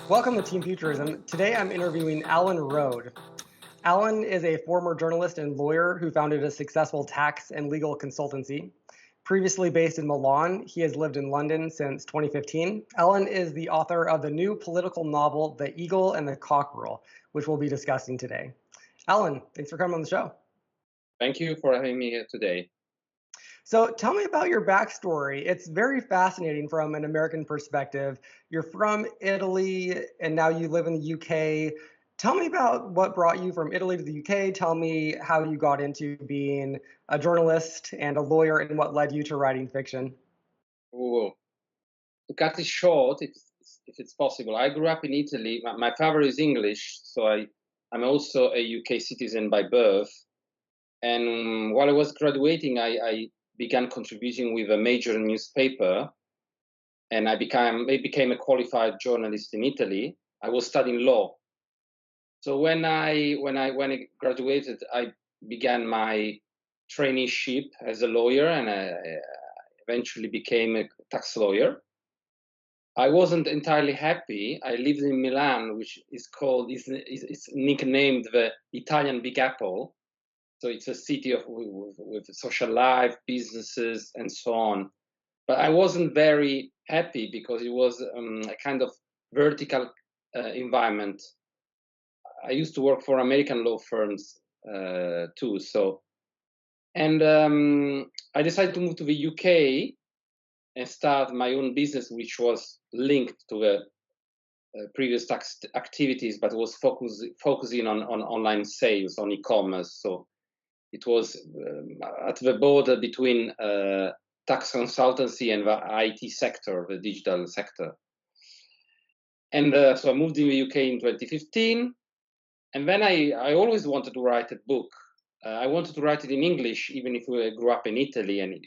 Welcome to Team Futurism. Today I'm interviewing Alan Rhode. Alan is a former journalist and lawyer who founded a successful tax and legal consultancy. Previously based in Milan, he has lived in London since 2015. Alan is the author of the new political novel, The Eagle and the Cockerel, which we'll be discussing today. Alan, thanks for coming on the show. Thank you for having me here today. So tell me about your backstory. It's very fascinating from an American perspective. You're from Italy and now you live in the UK. Tell me about what brought you from Italy to the UK. Tell me how you got into being a journalist and a lawyer and what led you to writing fiction. Oh, to cut it short, if it's possible, I grew up in Italy. My father is English, so I'm also a UK citizen by birth. And while I was graduating, I began contributing with a major newspaper, and I became a qualified journalist in Italy. I was studying law. So when I graduated, I began my traineeship as a lawyer, and I eventually became a tax lawyer. I wasn't entirely happy. I lived in Milan, which is nicknamed the Italian Big Apple. So it's a city with social life, businesses, and so on. But I wasn't very happy because it was a kind of vertical environment. I used to work for American law firms too. And I decided to move to the UK and start my own business, which was linked to the previous tax activities, but was focusing on online sales, on e-commerce. So it was at the border between tax consultancy and the IT sector, the digital sector. And so I moved in the UK in 2015. And then I always wanted to write a book. I wanted to write it in English, even if I grew up in Italy, and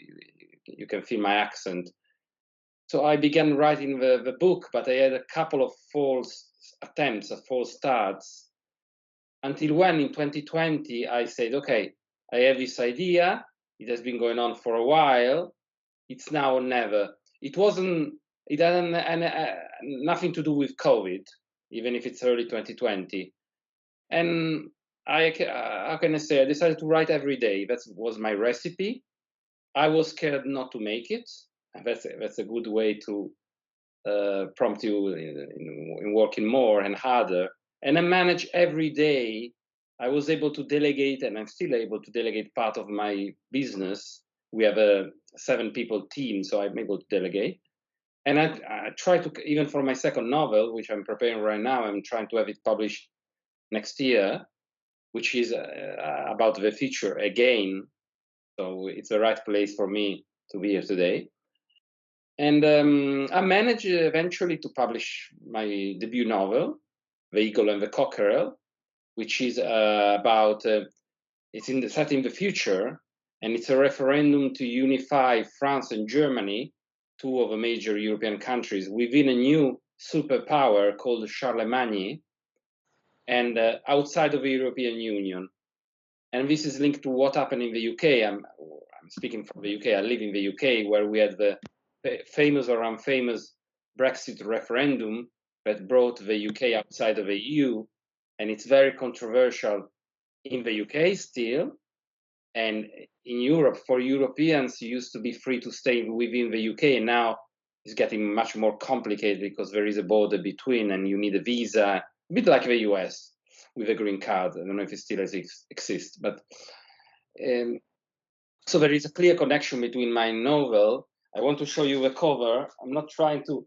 you can feel my accent. So I began writing the book, but I had a couple of false attempts, false starts, until when in 2020 I said, okay, I have this idea. It has been going on for a while. It's now or never. It had nothing to do with COVID, even if it's early 2020. And how can I say? I decided to write every day. That was my recipe. I was scared not to make it. That's a good way to prompt you in working more and harder. And I manage every day. I was able to delegate, and I'm still able to delegate part of my business. We have a 7-people team, so I'm able to delegate. And I try to, even for my second novel, which I'm preparing right now, I'm trying to have it published next year, which is about the future again. So it's the right place for me to be here today. And I managed eventually to publish my debut novel, The Eagle and the Cockerel, which is about, it's set in the future, and it's a referendum to unify France and Germany, 2 of the major European countries, within a new superpower called Charlemagny, and outside of the European Union. And this is linked to what happened in the UK. I'm speaking from the UK. I live in the UK, where we had the famous or unfamous Brexit referendum that brought the UK outside of the EU. And it's very controversial in the UK still. And in Europe, for Europeans, you used to be free to stay within the UK. And now it's getting much more complicated because there is a border between and you need a visa, a bit like the US with a green card. I don't know if it still exists, but so there is a clear connection between my novel. I want to show you the cover. I'm not trying to,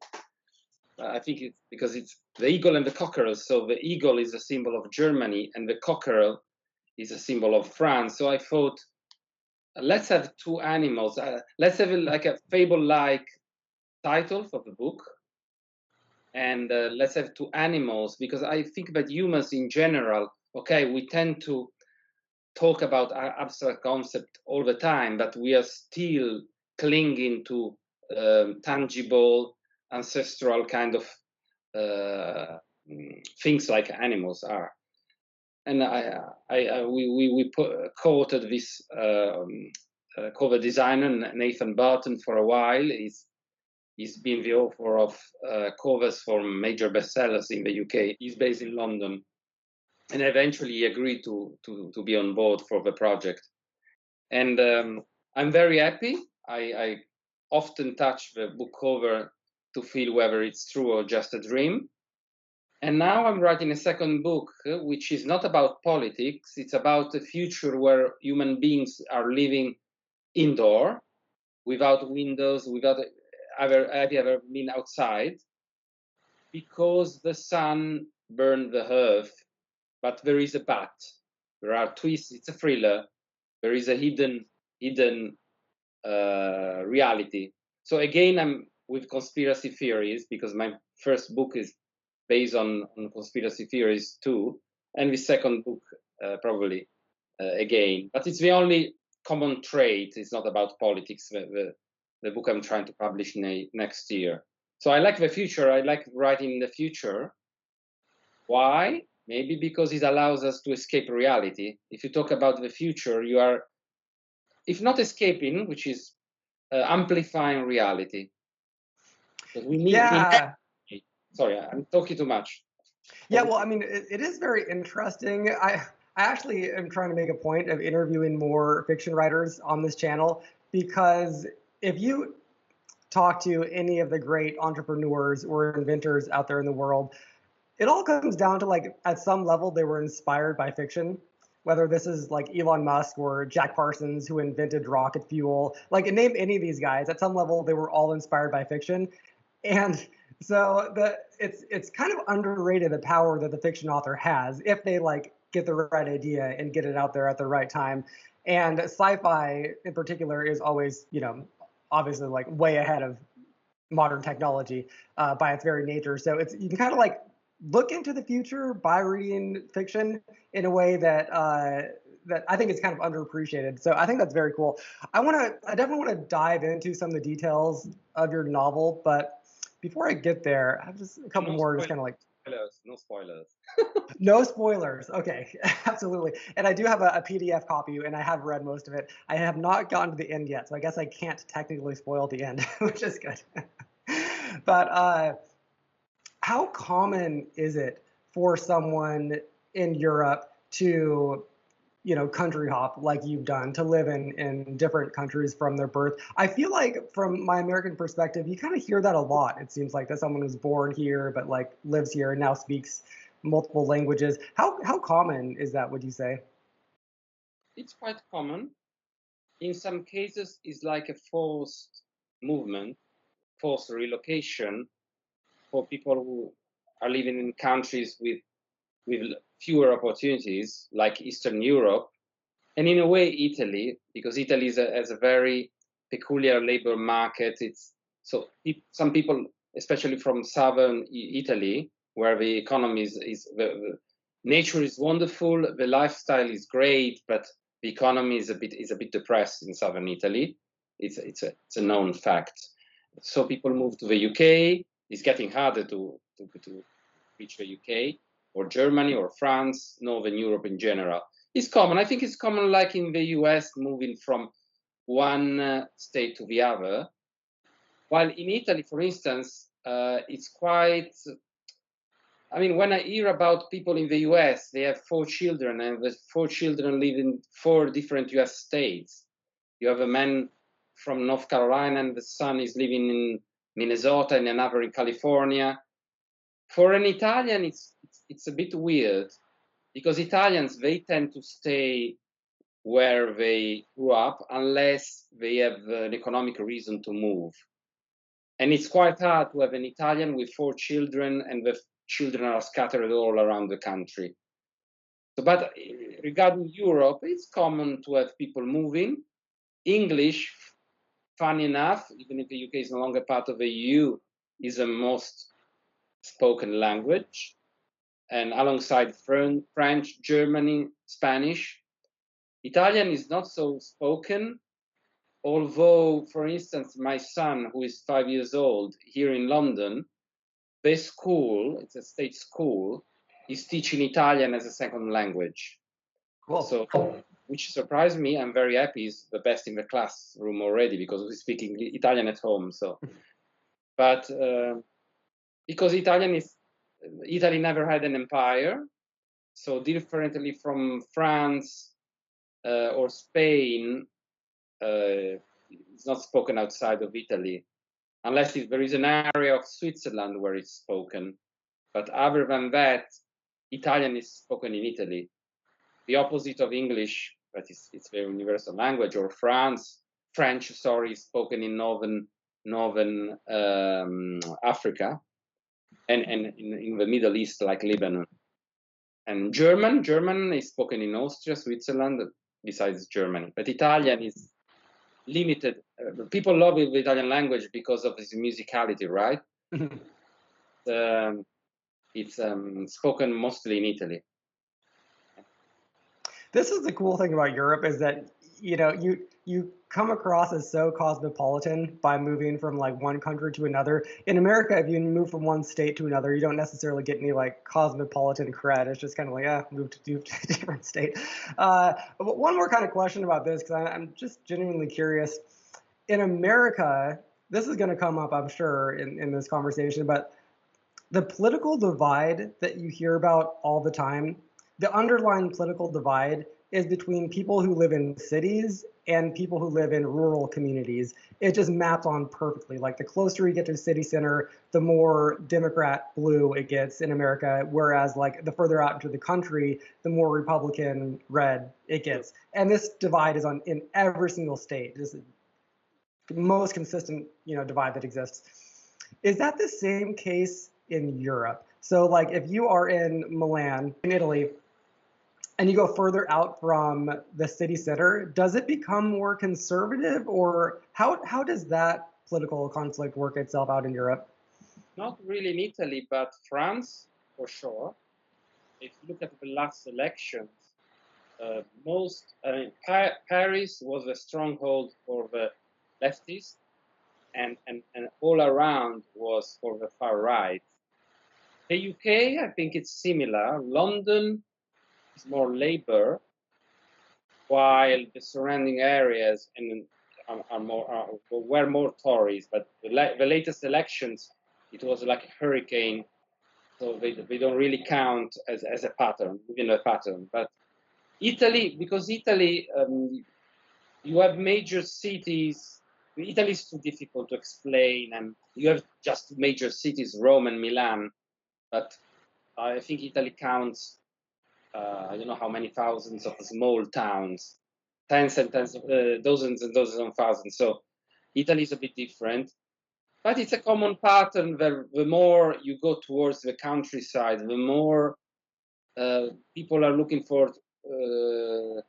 I think it's because it's The Eagle and the Cockerel. So the eagle is a symbol of Germany and the cockerel is a symbol of France. So I thought, let's have 2 animals. Let's have like a fable-like title for the book. And let's have 2 animals, because I think that humans in general, okay, we tend to talk about abstract concept all the time, but we are still clinging to tangible, ancestral kind of things like animals are. And we quoted this cover designer, Nathan Barton, for a while. He's been the author of covers for major bestsellers in the UK. He's based in London, and eventually he agreed to be on board for the project. And I'm very happy. I often touch the book cover to feel whether it's true or just a dream. And now I'm writing a second book, which is not about politics. It's about a future where human beings are living indoor, without windows, without ever been outside, because the sun burned the earth. But there is a but. There are twists. It's a thriller. There is a hidden reality. So again, I'm with conspiracy theories, because my first book is based on conspiracy theories too, and the second book probably again. But it's the only common trait. It's not about politics. The book I'm trying to publish next year. So I like the future. I like writing in the future. Why? Maybe because it allows us to escape reality. If you talk about the future, you are, if not escaping, which is amplifying reality. Because we need. Sorry, I'm talking too much. Yeah, well, I mean, it is very interesting. I actually am trying to make a point of interviewing more fiction writers on this channel, because if you talk to any of the great entrepreneurs or inventors out there in the world, it all comes down to, like, at some level they were inspired by fiction. Whether this is like Elon Musk or Jack Parsons, who invented rocket fuel, like, name any of these guys, at some level they were all inspired by fiction. And so it's kind of underrated, the power that the fiction author has if they, like, get the right idea and get it out there at the right time. And sci-fi in particular is always, obviously, like, way ahead of modern technology by its very nature. So you can kind of, like, look into the future by reading fiction in a way that that I think is kind of underappreciated. So I think that's very cool. I definitely want to dive into some of the details of your novel, but before I get there, I have just a couple more, just kind of like. No spoilers. No spoilers. Okay, absolutely. And I do have a PDF copy, and I have read most of it. I have not gotten to the end yet, so I guess I can't technically spoil the end, which is good. But how common is it for someone in Europe to, country hop like you've done, to live in different countries from their birth? I feel like, from my American perspective, you kind of hear that a lot. It seems like that someone who's born here but, like, lives here and now speaks multiple languages. How common is that, would you say? It's quite common. In some cases, it's like a forced movement, forced relocation for people who are living in countries with fewer opportunities, like Eastern Europe, and in a way Italy, because Italy has a very peculiar labor market. So some people, especially from southern Italy, where the economy the nature is wonderful, the lifestyle is great, but the economy is a bit depressed in southern Italy. It's a known fact. So people move to the UK. It's getting harder to reach the UK or Germany or France, Northern Europe in general. It's common. I think it's common, like in the US, moving from one state to the other. While in Italy, for instance, it's quite. I mean, when I hear about people in the US, they have 4 children, and the 4 children live in 4 different US states. You have a man from North Carolina, and the son is living in Minnesota, and another in California. For an Italian, it's a bit weird, because Italians, they tend to stay where they grew up unless they have an economic reason to move. And it's quite hard to have an Italian with 4 children, and the children are scattered all around the country. So, but regarding Europe, it's common to have people moving. English, funny enough, even if the UK is no longer part of the EU, is the most spoken language. And alongside French, German, Spanish, Italian is not so spoken. Although, for instance, my son, who is 5 years old, here in London, the school, it's a state school, is teaching Italian as a second language. Cool. So, which surprised me. I'm very happy. He's the best in the classroom already, because we're speaking Italian at home. So But because Italy never had an empire, so differently from France or Spain, it's not spoken outside of Italy, unless if there is an area of Switzerland where it's spoken. But other than that, Italian is spoken in Italy. The opposite of English, but it's very universal language, or French, sorry, is spoken in northern Africa, and in the Middle East, like Lebanon. And German is spoken in Austria, Switzerland, besides Germany. But Italian is limited. People love the Italian language because of its musicality, right? It's spoken mostly in Italy. This is the cool thing about Europe, is that you come across as so cosmopolitan by moving from like one country to another. In America, if you move from one state to another, you don't necessarily get any like cosmopolitan cred. It's just kind of like, move to a different state. But one more kind of question about this, because I'm just genuinely curious. In America, this is going to come up, I'm sure, in this conversation, but the political divide that you hear about all the time, the underlying political divide is between people who live in cities and people who live in rural communities. It just maps on perfectly. Like the closer you get to the city center, the more Democrat blue it gets in America, whereas like the further out into the country, the more Republican red it gets. And this divide is in every single state. This is the most consistent, divide that exists. Is that the same case in Europe? So like if you are in Milan, in Italy, and you go further out from the city center, does it become more conservative, or how does that political conflict work itself out in Europe? Not really in Italy, but France, for sure. If you look at the last elections, Paris was a stronghold for the leftists, and all around was for the far right. The UK, I think it's similar. London is more Labour, while the surrounding areas were more Tories. But the latest elections, it was like a hurricane, so they don't really count as a pattern, within a pattern. But Italy, because Italy, you have major cities. Italy is too difficult to explain, and you have just major cities, Rome and Milan. But I think Italy counts, I don't know how many thousands of small towns, tens and tens, dozens and dozens of thousands. So Italy is a bit different, but it's a common pattern. The more you go towards the countryside, the more people are looking for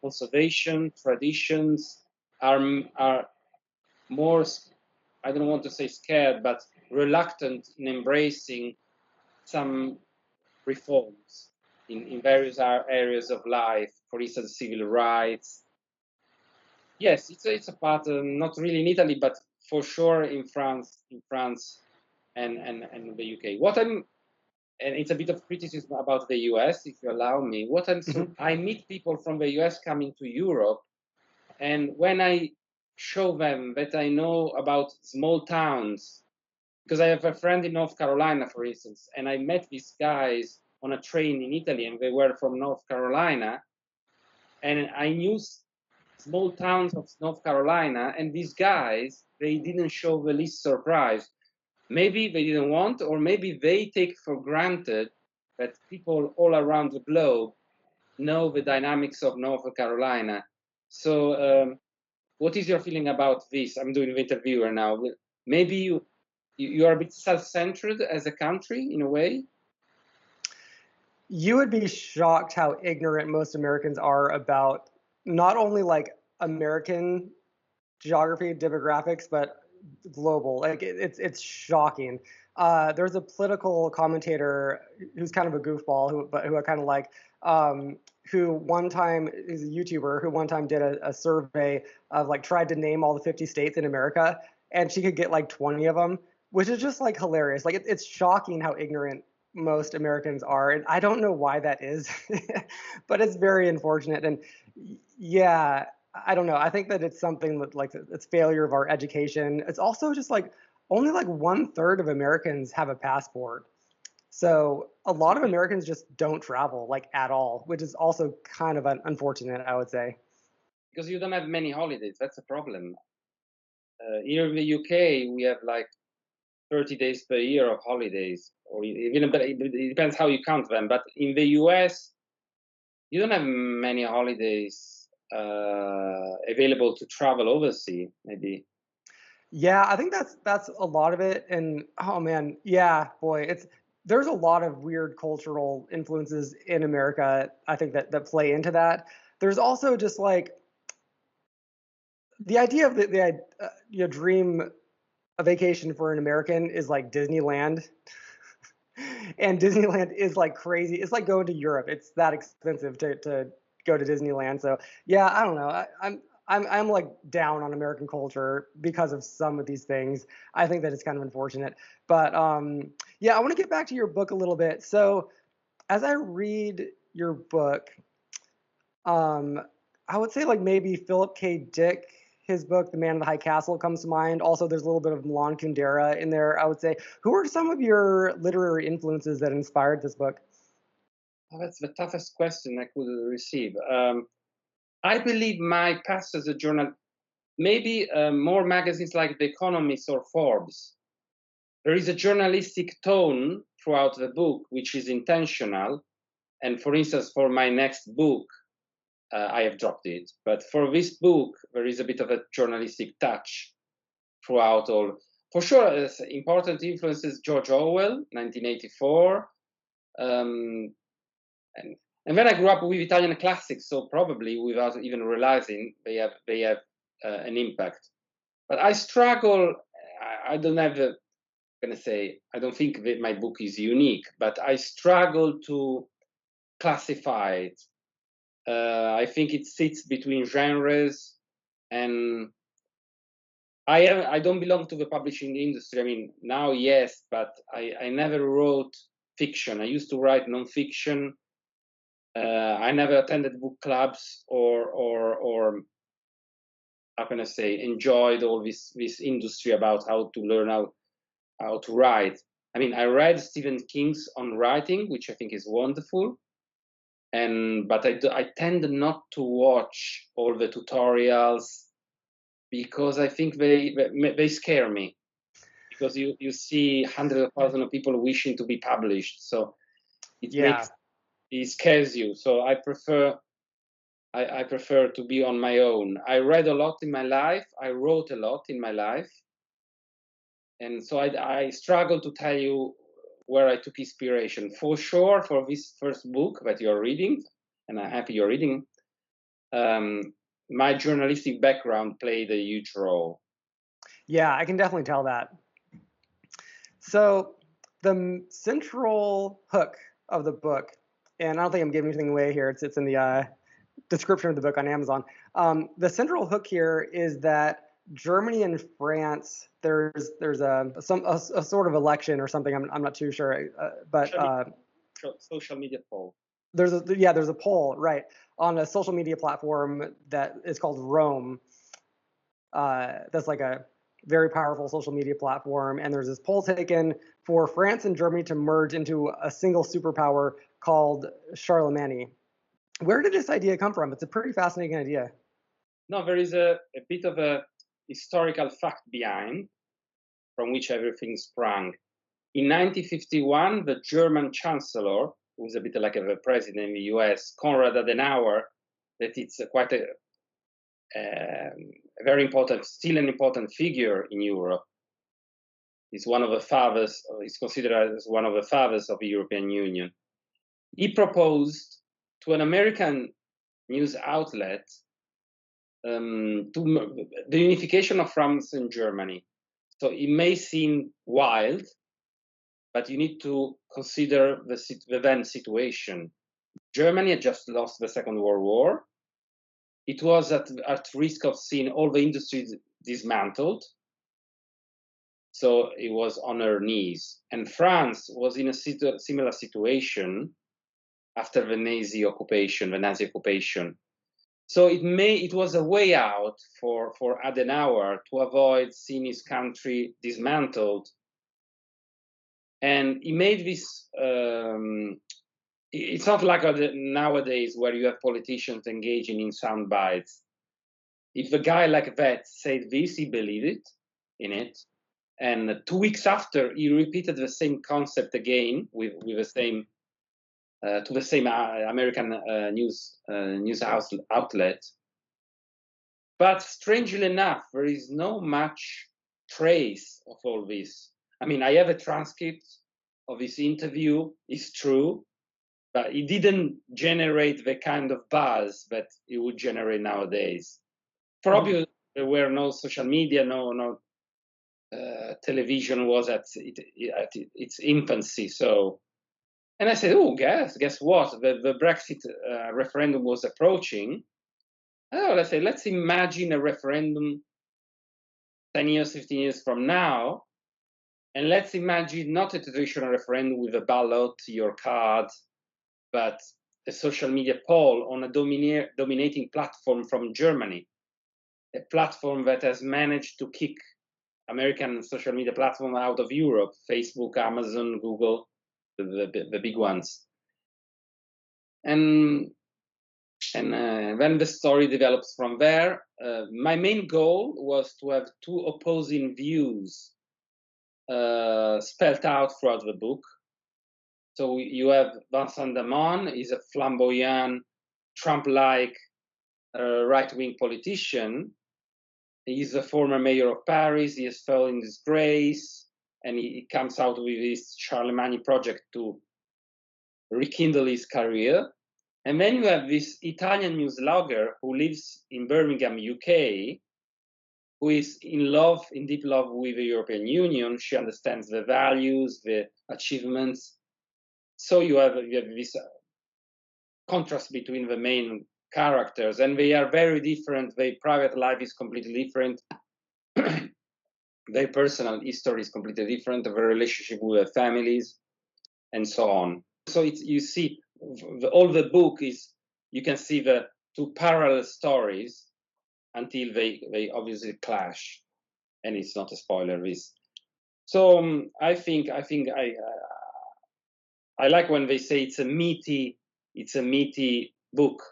conservation, traditions, are more, I don't want to say scared, but reluctant in embracing some reforms in various areas of life, for instance, civil rights. Yes, it's a pattern, not really in Italy, but for sure in France and the UK. And it's a bit of criticism about the US, if you allow me. I meet people from the US coming to Europe, and when I show them that I know about small towns, because I have a friend in North Carolina, for instance, and I met these guys on a train in Italy, and they were from North Carolina, and I knew small towns of North Carolina, and these guys, they didn't show the least surprise. Maybe they didn't want, or maybe they take for granted that people all around the globe know the dynamics of North Carolina. So what is your feeling about this? I'm doing the interviewer now. Maybe you are a bit self-centered as a country in a way? You would be shocked how ignorant most Americans are about not only like American geography, demographics, but global. Like it's shocking. There's a political commentator who's kind of a goofball, who I kind of like, who one time is a YouTuber who one time did a survey of like tried to name all the 50 states in America, and she could get like 20 of them, which is just like hilarious. Like it's shocking how ignorant most Americans are, and I don't know why that is, but it's very unfortunate. And yeah, I don't know. I think that it's something that like it's failure of our education. It's also just like only like 1/3 of Americans have a passport. So a lot of Americans just don't travel like at all, which is also kind of unfortunate, I would say. Because you don't have many holidays. That's a problem. Here in the UK, we have like 30 days per year of holidays, or even, but it depends how you count them. But in the US, you don't have many holidays available to travel overseas, maybe. Yeah, I think that's a lot of it. And oh man, yeah, boy, there's a lot of weird cultural influences in America, I think that play into that. There's also just like the idea of dream a vacation for an American is like Disneyland. And Disneyland is like crazy. It's like going to Europe. It's that expensive to go to Disneyland. So yeah, I don't know. I'm like down on American culture because of some of these things. I think that it's kind of unfortunate. But yeah, I want to get back to your book a little bit. So as I read your book, um, I would say like maybe Philip K. Dick, his book, The Man in the High Castle, comes to mind. Also, there's a little bit of Milan Kundera in there, I would say. Who are some of your literary influences that inspired this book? Oh, that's the toughest question I could receive. I believe my past as a journal, maybe more magazines like The Economist or Forbes. There is a journalistic tone throughout the book, which is intentional. And for instance, for my next book, I have dropped it. But for this book, there is a bit of a journalistic touch throughout all. For sure, important influences George Orwell, 1984. Um, and then I grew up with Italian classics, so probably without even realizing they have an impact. But I struggle. I don't have a, gonna say, I don't think that my book is unique, but I struggle to classify it. I think it sits between genres, and I don't belong to the publishing industry. I mean, now yes, but I never wrote fiction. I used to write nonfiction. I never attended book clubs or how can I say, enjoyed all this industry about how to learn how to write. I mean, I read Stephen King's On Writing, which I think is wonderful, but I tend not to watch all the tutorials because I think they scare me, because you see hundreds of thousands of people wishing to be published, so Yeah. it scares you. So I prefer to be on my own. I read a lot in my life. I wrote a lot in my life. And so I struggle to tell you where I took inspiration. For sure, for this first book that you're reading, and I'm happy you're reading, my journalistic background played a huge role. Yeah, I can definitely tell that. So the central hook of the book, and I don't think I'm giving anything away here. It's in the description of the book on Amazon. The central hook here is that Germany and France, there's a sort of election or something. I'm not too sure, but Social media poll. there's a poll, right, on a social media platform that is called Rome. That's like a very powerful social media platform, and there's this poll taken for France and Germany to merge into a single superpower called Charlemagny. Where did this idea come from? It's a pretty fascinating idea. No, there is a bit of a historical fact behind, from which everything sprang. In 1951, the German chancellor, who was a bit like a president in the US, Konrad Adenauer, that it's quite a very important, still an important figure in Europe. He's one of the fathers, he's considered as one of the fathers of the European Union. He proposed to an American news outlet the unification of France and Germany. So it may seem wild, but you need to consider the then situation. Germany had just lost the Second World War. It was at risk of seeing all the industries dismantled. So it was on her knees. And France was in a similar situation after the Nazi occupation. So it was a way out for Adenauer to avoid seeing his country dismantled. And he made this, it's not like nowadays where you have politicians engaging in sound bites. If a guy like that said this, he believed in it. And 2 weeks after, he repeated the same concept again with the same, to the same American news outlet. But strangely enough, there is no much trace of all this. I mean, I have a transcript of this interview, it's true, but it didn't generate the kind of buzz that it would generate nowadays. For obvious, there were no social media, no television was at its infancy. So, and I said, oh, guess what? The Brexit referendum was approaching. Oh, let's imagine a referendum 10 years, 15 years from now, and let's imagine not a traditional referendum with a ballot, your card, but a social media poll on a dominating platform from Germany, a platform that has managed to kick American social media platform out of Europe, Facebook, Amazon, Google, the big ones. And when the story develops from there, my main goal was to have two opposing views spelled out throughout the book. So you have Vincent Damon, he's a flamboyant, Trump-like right-wing politician. He's a former mayor of Paris. He has fell in disgrace, and he comes out with his Charlemagny project to rekindle his career. And then you have this Italian news logger who lives in Birmingham, UK, who is in deep love with the European Union. She understands the values, the achievements. So you have this contrast between the main characters, and they are very different. Their private life is completely different. Their personal history is completely different. Their relationship with their families, and so on. So you see, all the book is, you can see the two parallel stories until they obviously clash, and it's not a spoiler. This. So I think I like when they say it's a meaty book.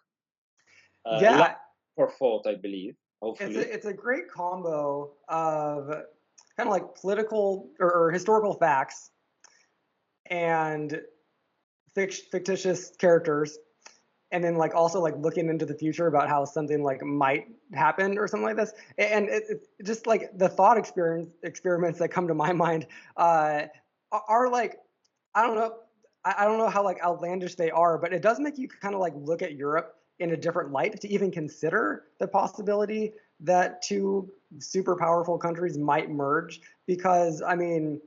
Yeah, For thought, I believe. Hopefully, it's a great combo of kind of like political or historical facts and fictitious characters, and then like also like looking into the future about how something like might happen or something like this. And it just like the thought experiments that come to my mind are like, I don't know, I don't know how like outlandish they are, but it does make you kind of like look at Europe in a different light to even consider the possibility that two super powerful countries might merge. Because I mean,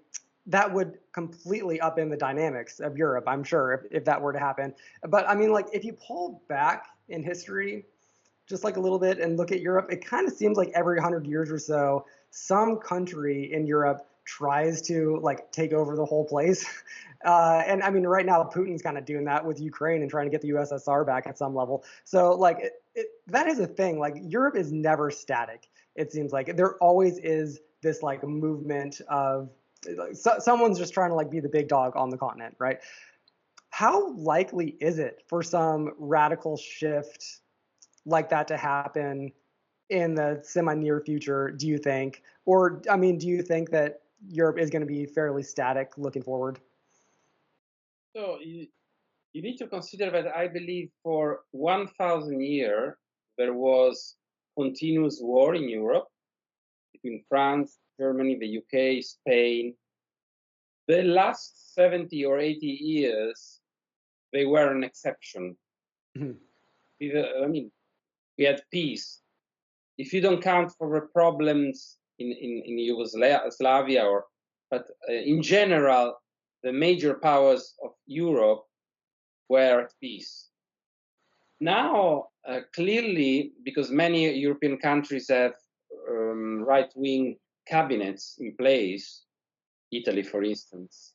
that would completely upend the dynamics of Europe, I'm sure, if that were to happen. But I mean, like, if you pull back in history just like a little bit and look at Europe, it kind of seems like every 100 years or so, some country in Europe tries to like take over the whole place. And I mean, right now, Putin's kind of doing that with Ukraine and trying to get the USSR back at some level. So, like, that is a thing. Like, Europe is never static. It seems like there always is this like movement of someone's just trying to like be the big dog on the continent, right? How likely is it for some radical shift like that to happen in the semi-near future, do you think? Or, I mean, do you think that Europe is going to be fairly static looking forward? so you need to consider that I believe for 1,000 years there was continuous war in Europe between France, Germany, the UK, Spain. The last 70 or 80 years, they were an exception. Mhm. I mean, we had peace. If you don't count for the problems in Yugoslavia, but in general, the major powers of Europe were at peace. Now, clearly, because many European countries have right-wing cabinets in place, Italy, for instance,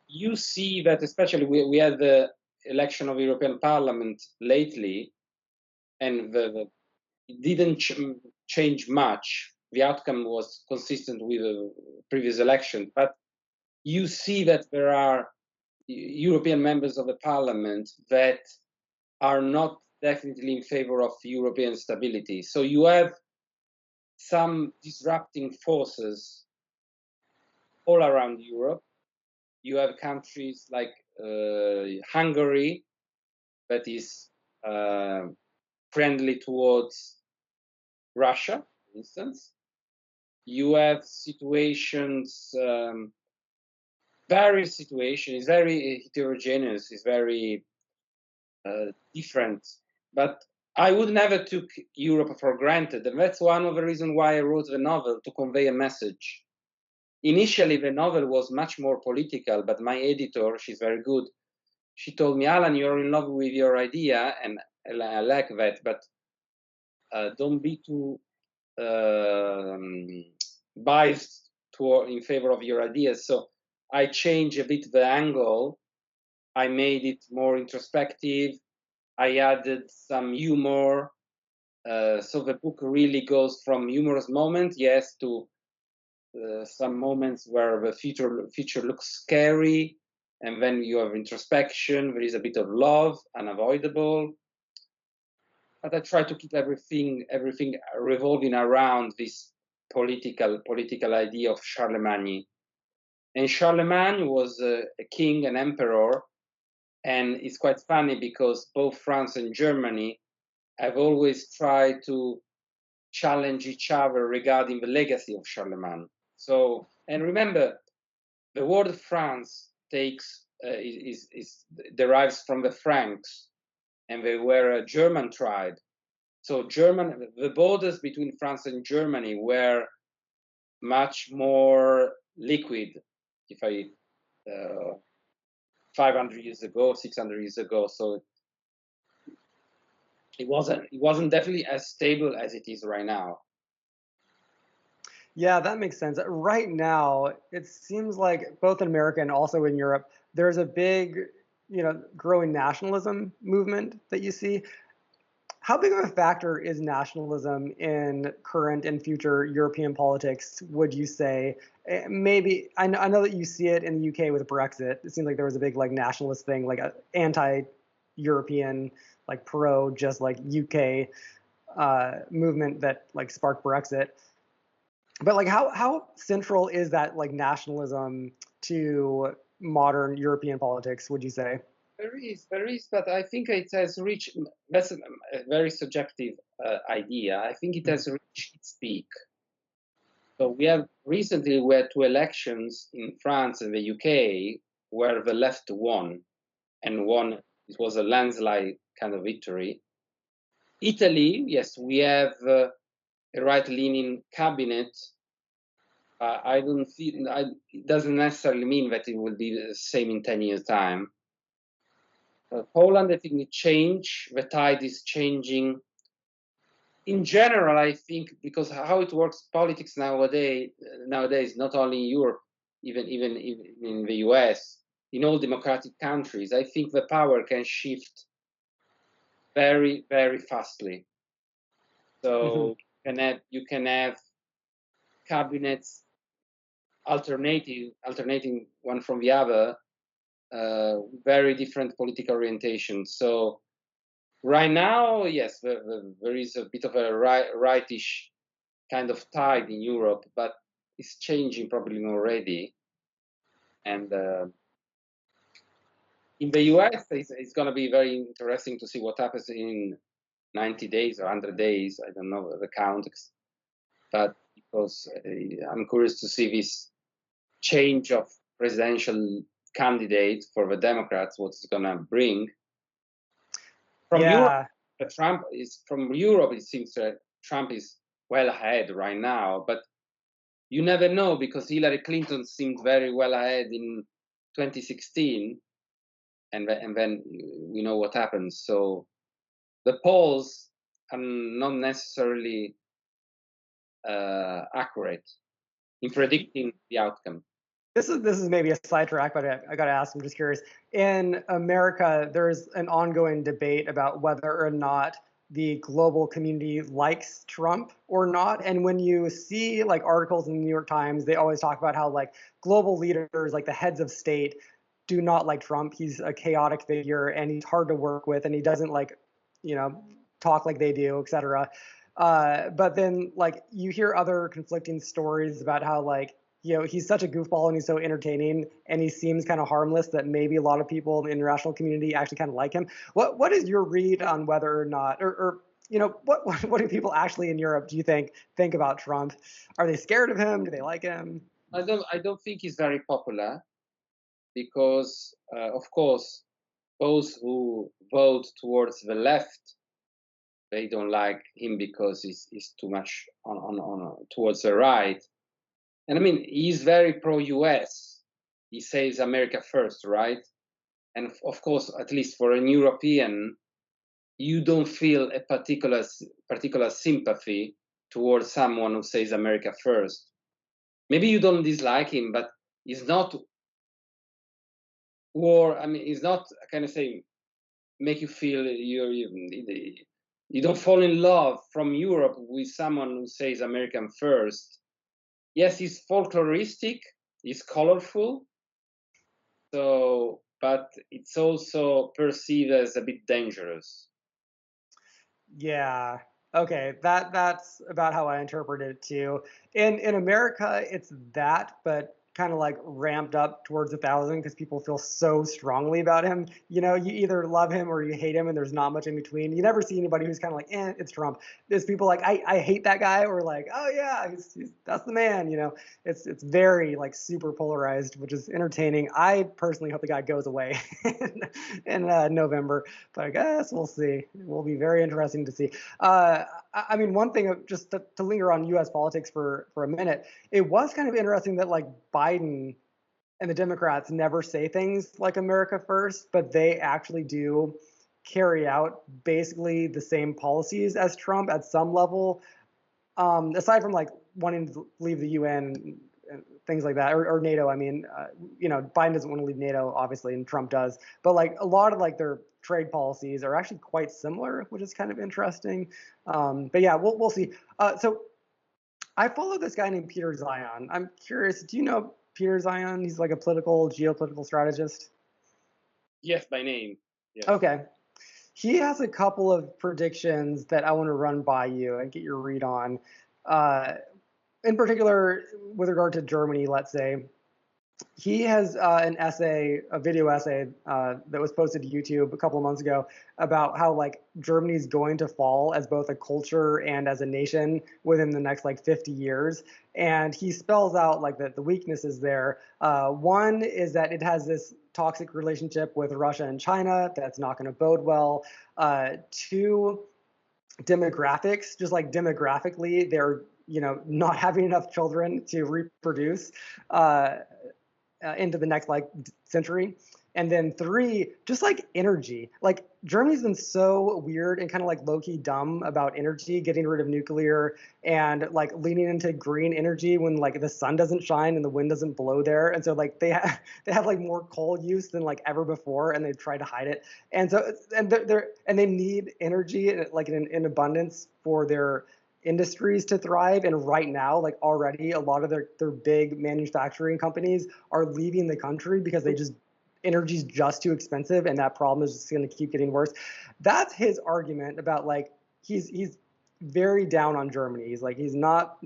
you see that especially we had the election of European Parliament lately, and it didn't change much. The outcome was consistent with the previous election, but you see that there are European members of the parliament that are not definitely in favor of European stability. So you have some disrupting forces all around Europe. You have countries like Hungary that is friendly towards Russia, for instance. You have situations, various situations. It's very heterogeneous. It's very different. But I would never took Europe for granted, and that's one of the reasons why I wrote the novel, to convey a message. Initially, the novel was much more political, but my editor, she's very good, she told me, Alan, you're in love with your idea, and I like that, but don't be too biased in favor of your ideas. So I changed a bit the angle. I made it more introspective. I added some humor. So the book really goes from humorous moments, yes, to some moments where the future looks scary, and then you have introspection. There is a bit of love, unavoidable. But I try to keep everything revolving around this political idea of Charlemagny. And Charlemagne was a king, an emperor, and it's quite funny because both France and Germany have always tried to challenge each other regarding the legacy of Charlemagne. So, and remember, the word France derives from the Franks, and they were a German tribe. So the borders between France and Germany were much more liquid, if 500 years ago, 600 years ago. So it wasn't definitely as stable as it is right now. Yeah, that makes sense. Right now, it seems like both in America and also in Europe, there's a big, growing nationalism movement that you see. How big of a factor is nationalism in current and future European politics, would you say? Maybe, I know that you see it in the UK with Brexit. It seemed like there was a big nationalist thing, like an anti-European, pro, just UK movement that sparked Brexit. But how central is that nationalism to modern European politics, would you say? There is, but I think it has reached. That's a very subjective idea. I think it has reached its peak. So we had 2 elections in France and the UK where the left won, and won. It was a landslide kind of victory. Italy, yes, we have a right-leaning cabinet. I don't see. It doesn't necessarily mean that it will be the same in 10 years' time. Poland, I think it changed. The tide is changing. In general, I think because how it works, politics nowadays, not only in Europe, even in the US, in all democratic countries, I think the power can shift very, very fastly. So you can have cabinets alternating one from the other, very different political orientations. So right now, yes, there is a bit of a rightish kind of tide in Europe, but it's changing probably already. And in the US, it's going to be very interesting to see what happens in 90 days or 100 days. I don't know the context, but because I'm curious to see this change of presidential candidate for the Democrats, what it's going to bring. From Europe, it seems that Trump is well ahead right now, but you never know because Hillary Clinton seemed very well ahead in 2016, and then we know what happens. So the polls are not necessarily accurate in predicting the outcome. This is maybe a sidetrack, but I got to ask. I'm just curious. In America, there's an ongoing debate about whether or not the global community likes Trump or not. And when you see like articles in the New York Times, they always talk about how like global leaders, like the heads of state, do not like Trump. He's a chaotic figure and he's hard to work with, and he doesn't like, talk like they do, etc. But then like you hear other conflicting stories about how like he's such a goofball and he's so entertaining and he seems kind of harmless that maybe a lot of people in the international community actually kind of like him. What is your read on whether or not, or what do people actually in Europe, do you think about Trump? Are they scared of him? Do they like him? I don't think he's very popular because, of course, those who vote towards the left, they don't like him because he's too much on towards the right. And I mean, he's very pro-US. He says America first, right? And of course, at least for an European, you don't feel a particular sympathy towards someone who says America first. Maybe you don't dislike him, but he's not war. I mean, he's not kind of saying make you feel you don't fall in love from Europe with someone who says American first. Yes, he's folkloristic, he's colorful, so but it's also perceived as a bit dangerous. Yeah. Okay. That's about how I interpreted it too. In America, it's that, but kind of like ramped up towards 1,000 because people feel so strongly about him. You either love him or you hate him, and there's not much in between. You never see anybody who's kind of like, it's Trump. There's people like, I hate that guy, or like, oh yeah, that's the man. It's very like super polarized, which is entertaining. I personally hope the guy goes away in November, but I guess we'll see. It will be very interesting to see. I mean, one thing, just to linger on U.S. politics for a minute, it was kind of interesting that like Biden and the Democrats never say things like America first, but they actually do carry out basically the same policies as Trump at some level, aside from like wanting to leave the UN and things like that, or NATO. I mean, Biden doesn't want to leave NATO, obviously, and Trump does. But like a lot of like their trade policies are actually quite similar, which is kind of interesting. But yeah, we'll see. So I follow this guy named Peter Zion. I'm curious, do you know Peter Zion? He's like a geopolitical strategist. Yes, by name. Yes. Okay. He has a couple of predictions that I want to run by you and get your read on. In particular, with regard to Germany, let's say, he has a video essay that was posted to YouTube a couple of months ago about how like Germany's going to fall as both a culture and as a nation within the next like 50 years. And he spells out like the weaknesses there. One is that it has this toxic relationship with Russia and China that's not going to bode well. Two, demographics, just like demographically, they're not having enough children to reproduce into the next like century. And then three, just like energy. Like Germany's been so weird and kind of like low-key dumb about energy, getting rid of nuclear and like leaning into green energy when like the sun doesn't shine and the wind doesn't blow there. And so like they have like more coal use than like ever before, and they've tried to hide it. And so they need energy like in abundance for their industries to thrive. And right now, like already a lot of their big manufacturing companies are leaving the country because energy's just too expensive, and that problem is just going to keep getting worse. That's his argument about like he's very down on Germany. He's like he's not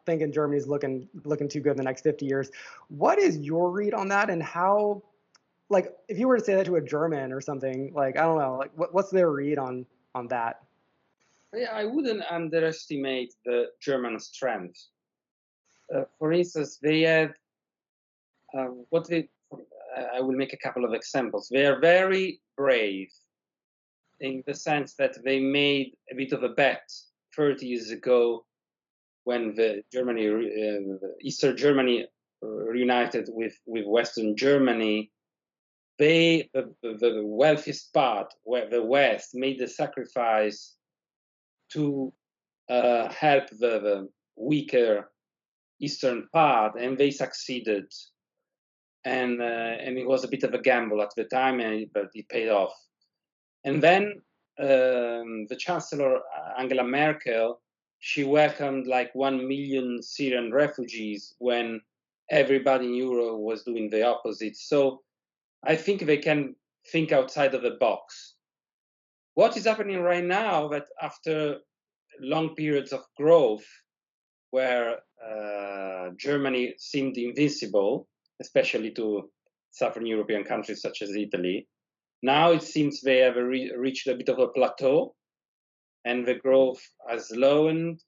thinking Germany's looking too good in the next 50 years. What is your read on that, and how, like if you were to say that to a German or something, like I don't know, like what's their read on that? Yeah, I wouldn't underestimate the German strength. For instance, they had what they. I will make a couple of examples. They are very brave in the sense that they made a bit of a bet 30 years ago when the Eastern Germany reunited with Western Germany. The wealthiest part, where the West made the sacrifice to help the weaker Eastern part, and they succeeded. And it was a bit of a gamble at the time, but it paid off. And then the Chancellor Angela Merkel, she welcomed like 1 million Syrian refugees when everybody in Europe was doing the opposite. So I think they can think outside of the box. What is happening right now that after long periods of growth where Germany seemed invincible, especially to southern European countries such as Italy, now it seems they have reached a bit of a plateau and the growth has slowed,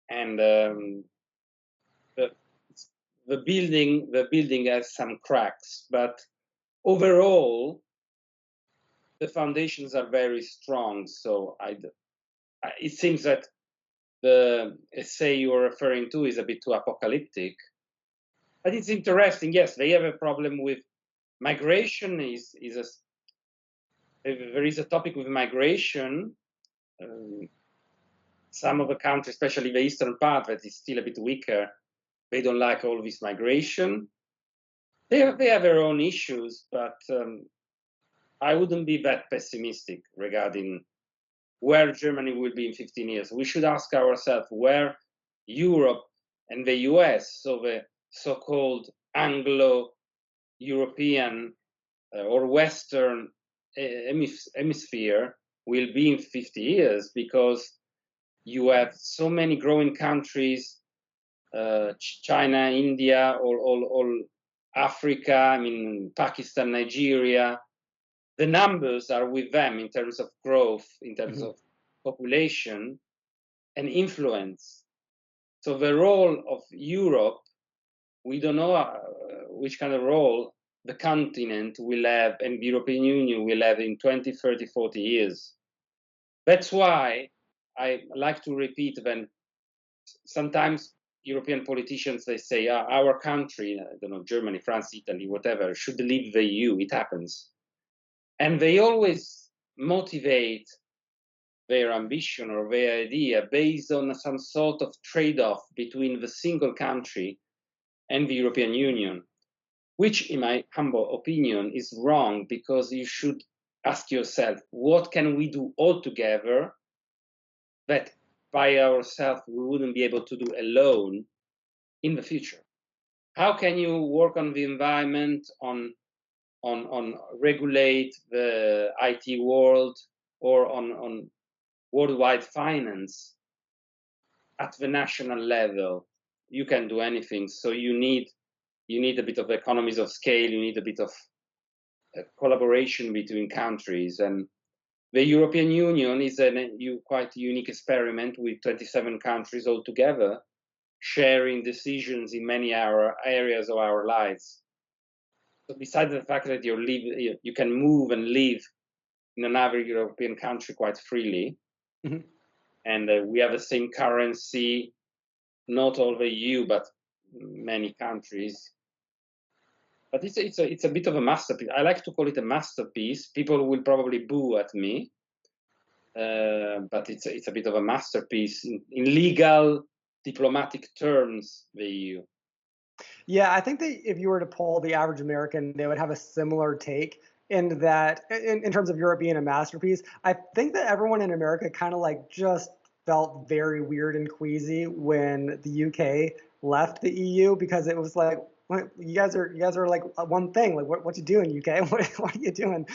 and the, the building has some cracks, but overall the foundations are very strong. So it seems that the essay you're referring to is a bit too apocalyptic, but it's interesting. Yes, they have a problem with migration. There is a topic with migration. Some of the countries, especially the eastern part, that is still a bit weaker, they don't like all this migration. They have their own issues, but I wouldn't be that pessimistic regarding where Germany will be in 15 years. We should ask ourselves where Europe and the US, so the so-called Anglo-European or Western hemisphere, will be in 50 years, because you have so many growing countries, China, India, all Africa, I mean, Pakistan, Nigeria. The numbers are with them in terms of growth, in terms of population and influence. So the role of Europe, we don't know which kind of role the continent will have and the European Union will have in 20, 30, 40 years. That's why I like to repeat when sometimes European politicians, they say, our country, I don't know, Germany, France, Italy, whatever, should leave the EU. It happens. And they always motivate their ambition or their idea based on some sort of trade-off between the single country and the European Union, which, in my humble opinion, is wrong, because you should ask yourself, what can we do all together that by ourselves we wouldn't be able to do alone in the future? How can you work on the environment, on regulate the IT world, or on worldwide finance at the national level? You can do anything. So you need a bit of economies of scale. You need a bit of collaboration between countries. And the European Union is a quite unique experiment with 27 countries all together, sharing decisions in many areas of our lives. So besides the fact that you can move and live in another European country quite freely, and we have the same currency, not all the EU, but many countries. But it's a bit of a masterpiece. I like to call it a masterpiece. People will probably boo at me, but it's a bit of a masterpiece in legal, diplomatic terms, the EU. Yeah, I think that if you were to poll the average American, they would have a similar take in that, in terms of Europe being a masterpiece. I think that everyone in America kind of like just felt very weird and queasy when the UK left the EU, because it was like, you guys are like one thing. Like, what you doing, UK? What are you doing?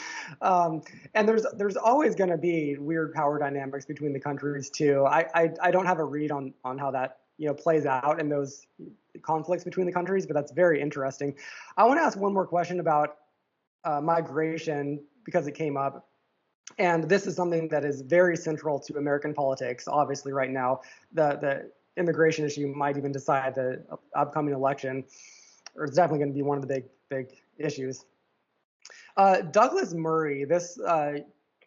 And there's always going to be weird power dynamics between the countries too. I don't have a read on how that plays out in those conflicts between the countries, but that's very interesting. I want to ask one more question about migration, because it came up. And this is something that is very central to American politics, obviously, right now. The immigration issue might even decide the upcoming election, or it's definitely going to be one of the big issues. Douglas Murray, this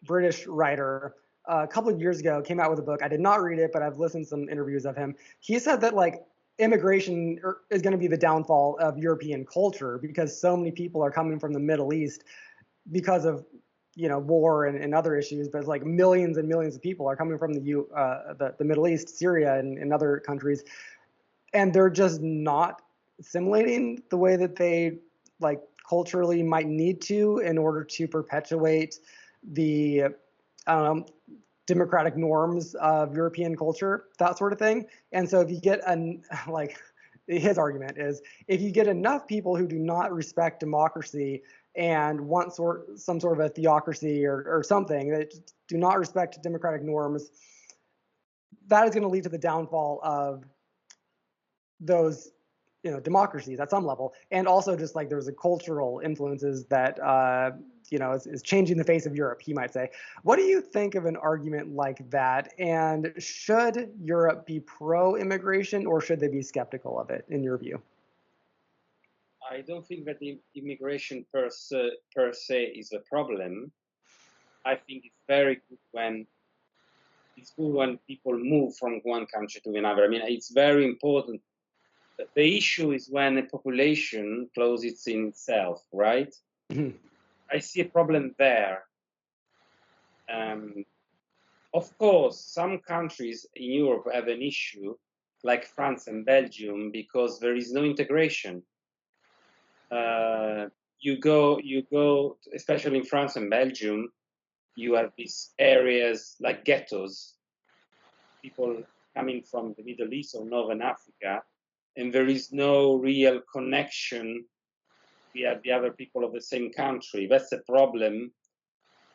British writer, a couple of years ago came out with a book. I did not read it, but I've listened to some interviews of him. He said that like immigration is going to be the downfall of European culture, because so many people are coming from the Middle East because of war and other issues. But it's like millions and millions of people are coming from the Middle East, Syria, and other countries, and they're just not assimilating the way that they like culturally might need to in order to perpetuate the democratic norms of European culture, that sort of thing. And so if you get like his argument is if you get enough people who do not respect democracy and want some sort of a theocracy or something that do not respect democratic norms, that is going to lead to the downfall of those democracies at some level. And also just like there's a cultural influences that is changing the face of Europe, he might say. What do you think of an argument like that? And should Europe be pro-immigration or should they be skeptical of it, in your view? I don't think that the immigration per se is a problem. I think it's very good when people move from one country to another. I mean, it's very important. The issue is when a population closes in itself, right? I see a problem there. Of course, some countries in Europe have an issue, like France and Belgium, because there is no integration. You go, especially in France and Belgium, you have these areas like ghettos, people coming from the Middle East or Northern Africa, and there is no real connection with the other people of the same country. That's a problem,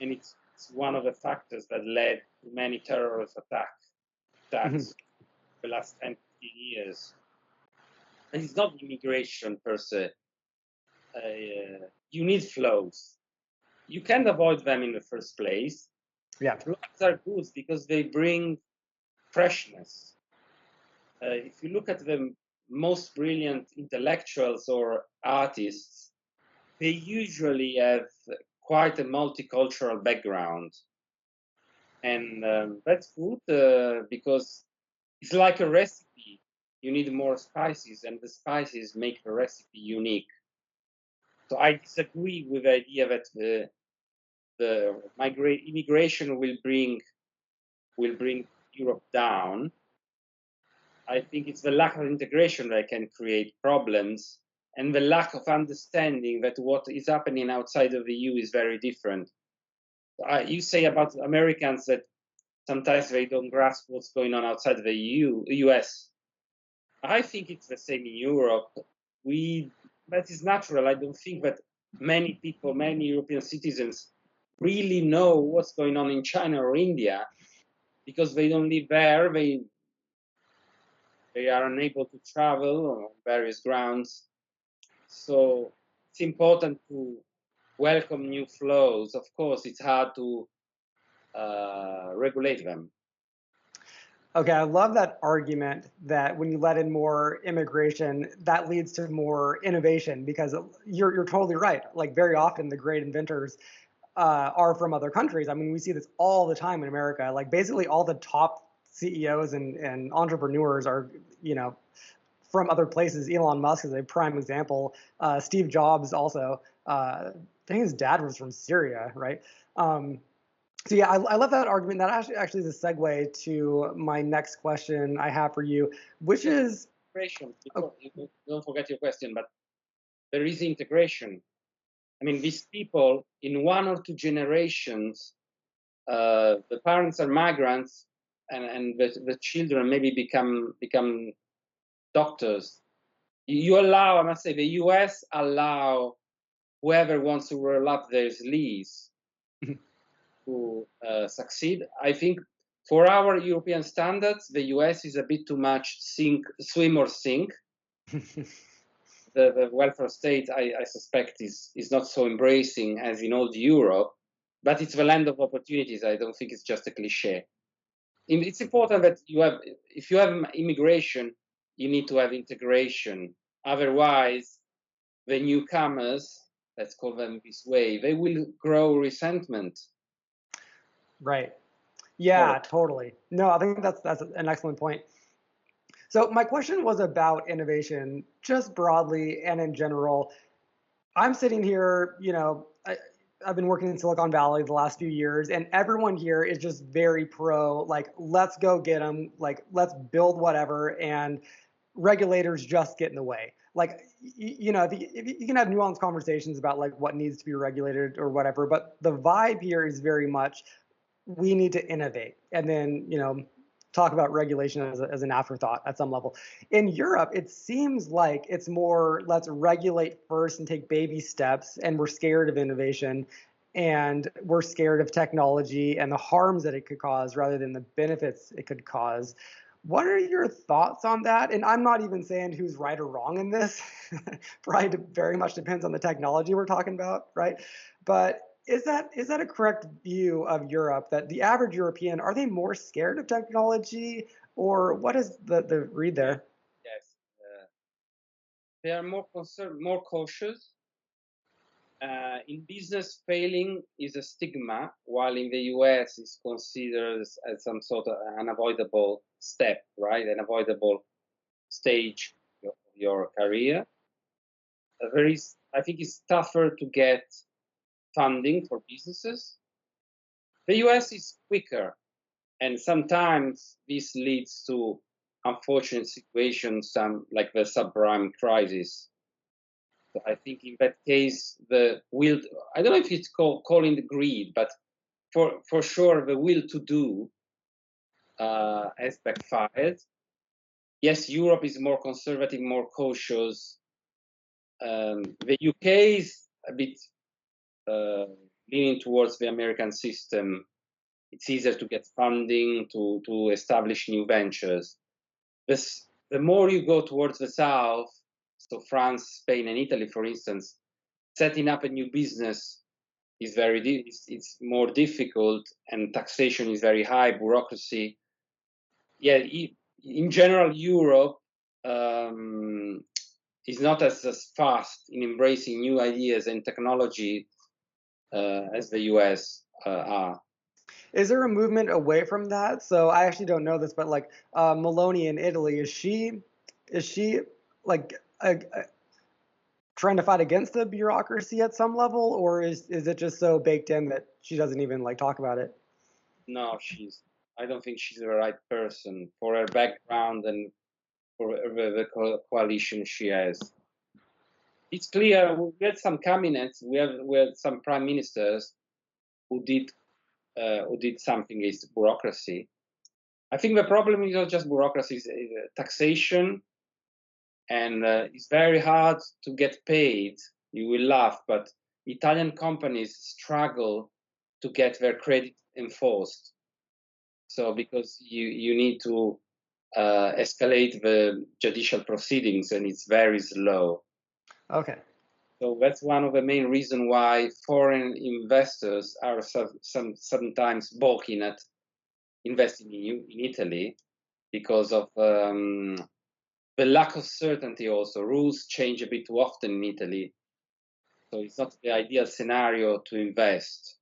and it's one of the factors that led to many terrorist attacks the last 10, 15 years. And it's not immigration per se. You need flows. You can't avoid them in the first place. Yeah. Flows are good because they bring freshness. If you look at the most brilliant intellectuals or artists, they usually have quite a multicultural background. And that's good because it's like a recipe. You need more spices, and the spices make the recipe unique. So I disagree with the idea that the immigration will bring Europe down. I think it's the lack of integration that can create problems, and the lack of understanding that what is happening outside of the EU is very different. You say about Americans that sometimes they don't grasp what's going on outside of the US. I think it's the same in Europe. That is natural. I don't think that many people, many European citizens really know what's going on in China or India because they don't live there. They are unable to travel on various grounds. So it's important to welcome new flows. Of course, it's hard to regulate them. Okay, I love that argument that when you let in more immigration, that leads to more innovation, because you're totally right. Like very often the great inventors are from other countries. I mean, we see this all the time in America. Like basically all the top CEOs and entrepreneurs are, from other places. Elon Musk is a prime example. Steve Jobs also. I think his dad was from Syria, right? So yeah, I love that argument. That actually is a segue to my next question I have for you, which is integration. Don't forget your question, but there is integration. I mean, these people in 1 or 2 generations, the parents are migrants, and the children maybe become doctors. You allow, I must say, the US allow whoever wants to roll up their sleeves to succeed. I think for our European standards, the US is a bit too much swim or sink. The welfare state, I suspect, is not so embracing as in old Europe, but it's the land of opportunities. I don't think it's just a cliche. It's important that if you have immigration, you need to have integration. Otherwise, the newcomers, let's call them this way, they will grow resentment. Right. Yeah, totally. No, I think that's an excellent point. So my question was about innovation, just broadly and in general. I'm sitting here, I've been working in Silicon Valley the last few years, and everyone here is just very pro, like, let's go get them, like, let's build whatever, and regulators just get in the way. Like, if you can have nuanced conversations about like what needs to be regulated or whatever, but the vibe here is very much we need to innovate, and then talk about regulation as an afterthought at some level. In Europe, it seems like it's more let's regulate first and take baby steps, and we're scared of innovation, and we're scared of technology and the harms that it could cause rather than the benefits it could cause. What are your thoughts on that? And I'm not even saying who's right or wrong in this. Probably very much depends on the technology we're talking about, right? But is that a correct view of Europe, that the average European, are they more scared of technology, or what is the read there? Yes, they are more concerned, more cautious. In business, failing is a stigma, while in the US it's considered as some sort of unavoidable step, right? An avoidable stage of your career. I think it's tougher to get funding for businesses. The US is quicker, and sometimes this leads to unfortunate situations, some like the subprime crisis. So I think in that case, the will, I don't know if it's calling the greed, but for sure, the will to do has backfired. Yes, Europe is more conservative, more cautious. The UK is a bit leaning towards the American system. It's easier to get funding to establish new ventures. The more you go towards the south, so France, Spain, and Italy, for instance, setting up a new business is it's more difficult, and taxation is very high, bureaucracy. Yeah, in general, Europe is not as fast in embracing new ideas and technology as the US are. Is there a movement away from that? So I actually don't know this, but like Maloney in Italy, is she like trying to fight against the bureaucracy at some level, or is it just so baked in that she doesn't even like talk about it? No, I don't think she's the right person for her background and for the coalition she has. It's clear we had some cabinets, we had some prime ministers who did something against bureaucracy. I think the problem is not just bureaucracy, it's taxation, and it's very hard to get paid. You will laugh, but Italian companies struggle to get their credit enforced. So because you need to escalate the judicial proceedings, and it's very slow. Okay. So that's one of the main reasons why foreign investors are sometimes balking at investing in Italy, because of the lack of certainty. Also, rules change a bit too often in Italy, so it's not the ideal scenario to invest.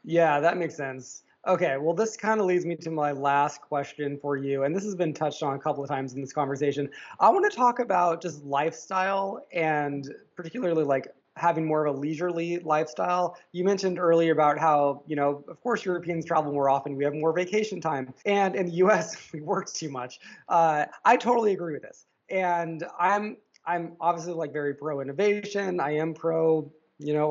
Yeah, that makes sense. Okay, well, this kind of leads me to my last question for you, and this has been touched on a couple of times in this conversation. I want to talk about just lifestyle, and particularly like having more of a leisurely lifestyle. You mentioned earlier about how, of course, Europeans travel more often. We have more vacation time, and in the U.S., we work too much. I totally agree with this, and I'm obviously like very pro innovation. I am pro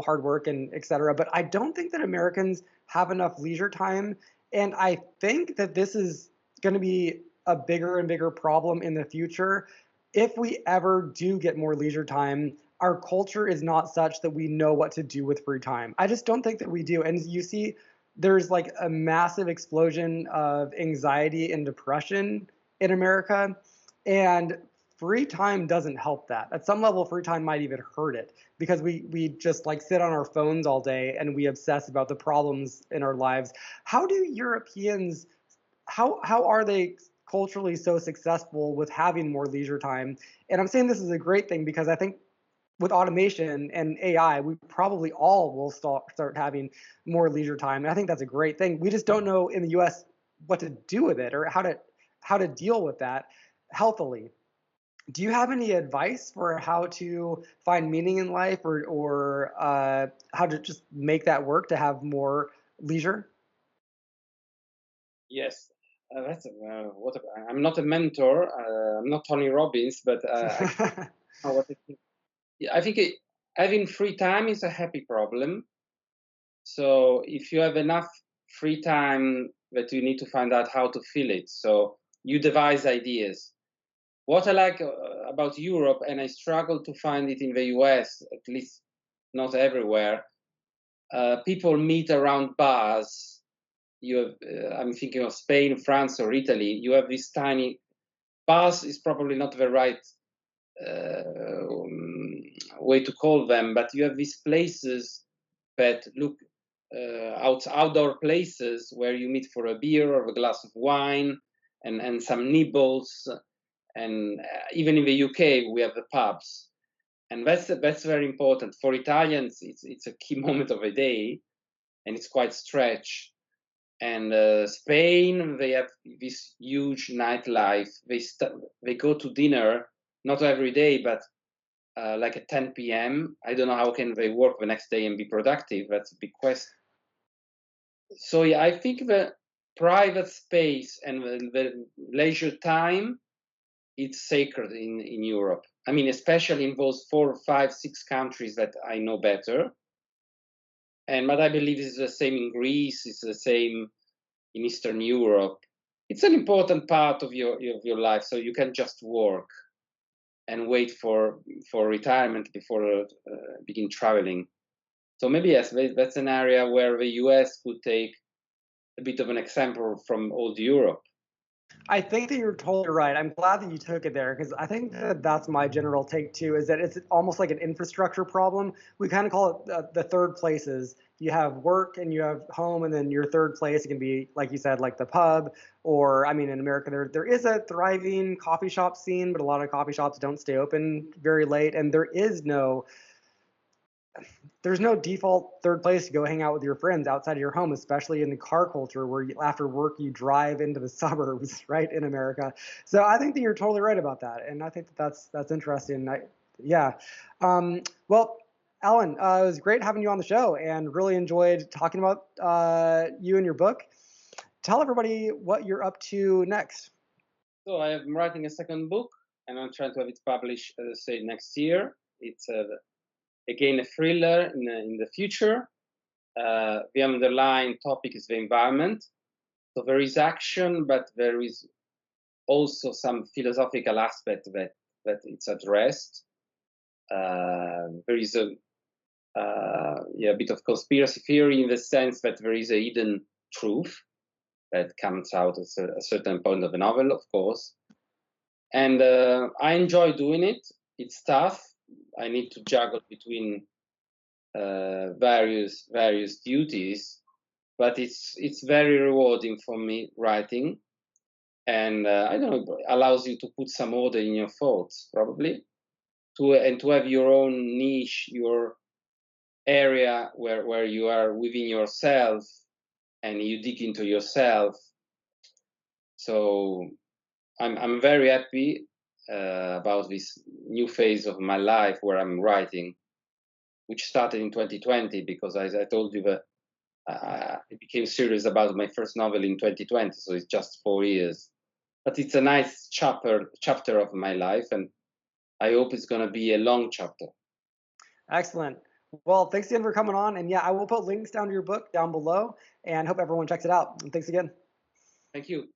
hard work and et cetera. But I don't think that Americans have enough leisure time. And I think that this is going to be a bigger and bigger problem in the future. If we ever do get more leisure time, our culture is not such that we know what to do with free time. I just don't think that we do. And you see, there's like a massive explosion of anxiety and depression in America. And free time doesn't help that. At some level, free time might even hurt it, because we just like sit on our phones all day and we obsess about the problems in our lives. How do Europeans, how are they culturally so successful with having more leisure time? And I'm saying this is a great thing because I think with automation and AI, we probably all will start having more leisure time. And I think that's a great thing. We just don't know in the US what to do with it, or how to deal with that healthily. Do you have any advice for how to find meaning in life, or how to just make that work to have more leisure? Yes, I'm not a mentor. I'm not Tony Robbins, but I know what I think. Yeah, I think having free time is a happy problem. So if you have enough free time that you need to find out how to fill it. So you devise ideas. What I like about Europe, and I struggle to find it in the US, at least not everywhere, people meet around bars. You have, I'm thinking of Spain, France, or Italy. You have these tiny bars. Is probably not the right way to call them, but you have these places that look outdoor places where you meet for a beer or a glass of wine and some nibbles. And even in the UK, we have the pubs, and that's very important for Italians. It's a key moment of the day, and it's quite stretched. And Spain, they have this huge nightlife. They go to dinner not every day, but like at 10 p.m. I don't know how can they work the next day and be productive. That's a big question. So yeah, I think the private space and the leisure time, it's sacred in Europe. I mean, especially in those 4, 5, 6 countries that I know better. But I believe it's the same in Greece. It's the same in Eastern Europe. It's an important part of your life. So you can just work and wait for retirement before begin traveling. So maybe yes, that's an area where the US could take a bit of an example from old Europe. I think that you're totally right. I'm glad that you took it there because I think that that's my general take too. Is that it's almost like an infrastructure problem. We kind of call it the third places. You have work and you have home, and then your third place it can be like you said, like the pub, or I mean, in America there is a thriving coffee shop scene, but a lot of coffee shops don't stay open very late, and there's no default third place to go hang out with your friends outside of your home, especially in the car culture where after work you drive into the suburbs, right, in America. So I think that you're totally right about that, and I think that that's interesting. Yeah. Well, Alan, it was great having you on the show, and really enjoyed talking about you and your book. Tell everybody what you're up to next. So I am writing a second book, and I'm trying to have it published, say, next year. It's again a thriller in the future. The underlying topic is the environment. So there is action, but there is also some philosophical aspect that it's addressed. There is a bit of conspiracy theory in the sense that there is a hidden truth that comes out at a certain point of the novel, of course. And I enjoy doing it. It's tough. I need to juggle between various duties, but it's very rewarding for me writing, and I don't know, allows you to put some order in your thoughts, probably, to have your own niche, your area where you are within yourself, and you dig into yourself. So I'm very happy about this new phase of my life where I'm writing, which started in 2020 because I told you that I became serious about my first novel in 2020, so it's just 4 years. But it's a nice chapter of my life, and I hope it's going to be a long chapter. Excellent. Well, thanks again for coming on. And yeah, I will put links down to your book down below and hope everyone checks it out. And thanks again. Thank you.